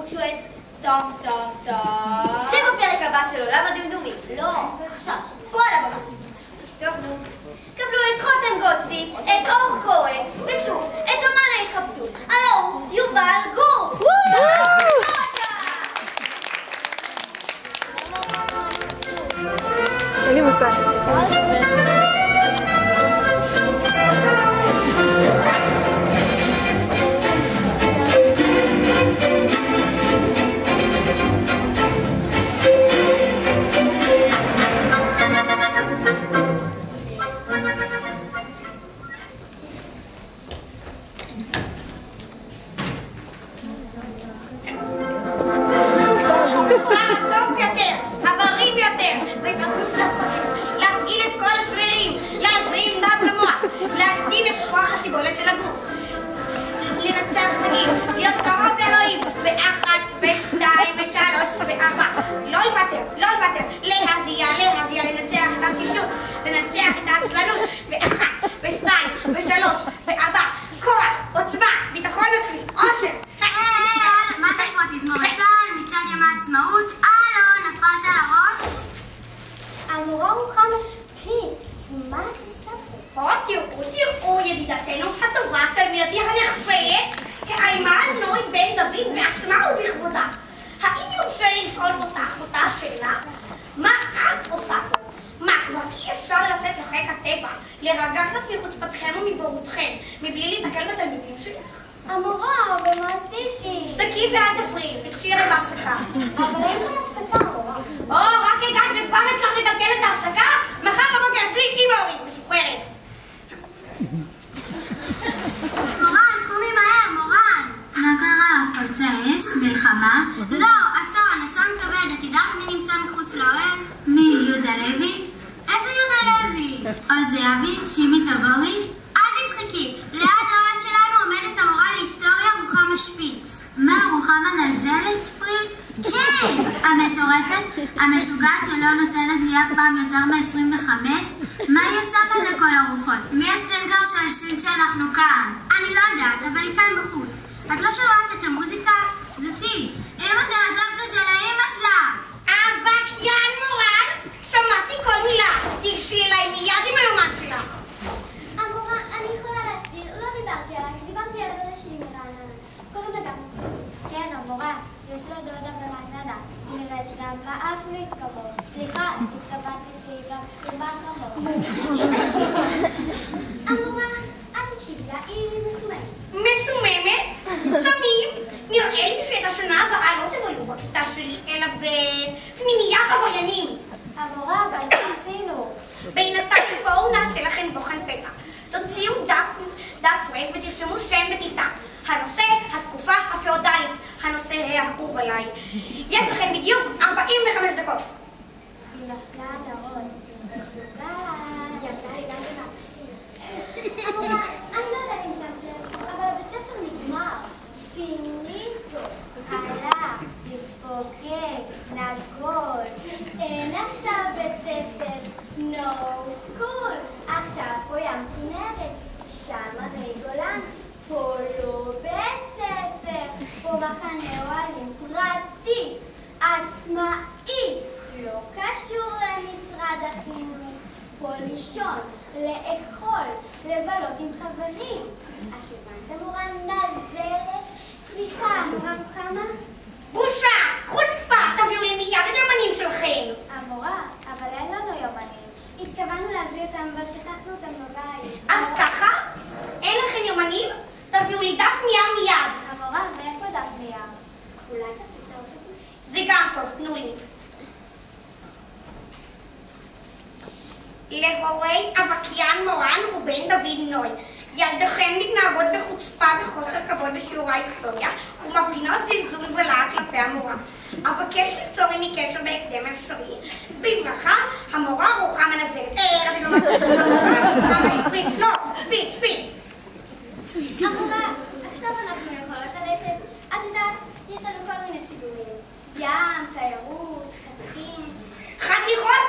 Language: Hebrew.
תבקשו את טום טום טום. זה בפרק הבא של עולם הדמדומים. לא, עכשיו. כל הבמה. טוב, נו. קבלו את חותם גוצי, את אור כהן, ושוב, את אומן ההתחפשות. הלו הוא יובל גור. אין לי מושג. לנצח את העצלנות ב1, ב2, ב3, ב4, כוח, עוצמה, ביטחון עצמי, עושר. מה זה כמו תזמורת צה"ל, מצעד יום העצמאות? הלו, נפלת על הראש? המורה רוחמה שפיץ, מה את עושה פה? תראו, ידידתנו הטובה, תלמידתי הנחשלת, האימן נוי בן דוד בעצמה ובכבודה. האם יורשה לשאול אותך אותה השאלה? מה את עושה פה? מה, כבר אי אפשר לצאת לחיק הטבע, להירגע קצת מחוצפתכם ומבורותכם, מבלי להתקל בתלמידים שלך? המורה, אבל מה עשיתי? שתקי ואל תפריעי, תקשי עליי בהפסקה. אבל אין כאן הפסקה, המורה. רק הגעת וכבר הצלחת לגלגל את ההפסקה? מחר בבוקר אצלי עם ההורים, משוחררת. מורן, קומי מהר, מורן. מה קרה? פרצה אש? מלחמה? לא, אסון כבד. את יודעת מי נמצא מחוץ לאוהל? מי? יהודה לוי? איזה יהודה לוי? עוז יבי? שימי תבורי? אל תצחקי, ליד האוהל שלנו עומדת המורה להיסטוריה רוחמה שפיץ. מה, רוחמה נזלת שפיץ? כן! המטורפת? המשוגעת שלא נותנת לי אף פעם יותר מ-25? מה היא עושה כאן לכל הרוחות? מי הסטנקר שהלשין שאנחנו כאן? אני לא יודעת, אבל היא כאן בחוץ. את לא שומעת את המוזיקה? זאתי. אמא תעזבת של האמא שלה! אבקיין מורן, שמעתי כל מילה. תיגשי אליי מיד עם הלומן שלך. המורה, אני יכולה להסביר, לא דיברתי עלייך, דיברתי על הדרך שלי מרעננה. קוראים לה גם. כן, המורה, יש לו דודה ברעננה. היא נראית גם מאף להתכבוד. סליחה, התכוונתי שהיא גם שכיבה כמות. המורה, אל תקשיבי לה, היא מסוממת. מסוממת? סמים? נראה לי שאת השנה הבאה לא תבלו בכיתה שלי, אלא בפנימיית עבריינים. המורה, אבל לא עשינו. בינתיים בואו נעשה לכם בוחן פתע. תוציאו דף ריק ותרשמו שם וכיתה. הנושא, התקופה הפיאודלית. הנושא האהוב עליי. יש לכם בדיוק 45 דקות. היא נפלה על הראש. משוגעת. ירדה לי גם במאפסים. המורה, אני לא יודעת אם שמת לב, אבל הבית ספר נגמר. פיניטו. הלך, להתפוגג, נגול. אין עכשיו בית ספר. נו סקול. עכשיו פה ים כנרת. שם הרי גולן. פה לא בית ספר. פה מחנה אוהלים פרטי. עצמאי. לא קשור למשרד החינוך. פה לישון, לאכול, לבלות עם חברים. את הבנת המורה נזלת? סליחה, המורה רוחמה? בושה! חוצפה! תביאו לי מיד את היומנים שלכם! המורה, אבל אין לנו יומנים. התכוונו להביא אותם, אבל שכחנו אותם בבית. אז ככה? אין לכם יומנים? תביאו לי דף נייר מיד. המורה, מאיפה דף נייר? אולי כרטיסי אוטובוס? זה גם טוב, תנו לי. להורי אבקיין מורן ובן דוד נוי. ילדיכם מתנהגות בחוצפה וחוסר כבוד בשיעורי ההיסטוריה ומפגינות זלזול ולהט כלפי המורה. אבקש ליצור עמי קשר בהקדם האפשרי. בברכה, המורה רוחמה נזלת. המורה רוחמה שפיץ. לא, שפיץ. המורה, עכשיו אנחנו יכולות ללכת. את יודעת, יש לנו כל מיני סידורים. ים, תיירות, חתכים. חתיכות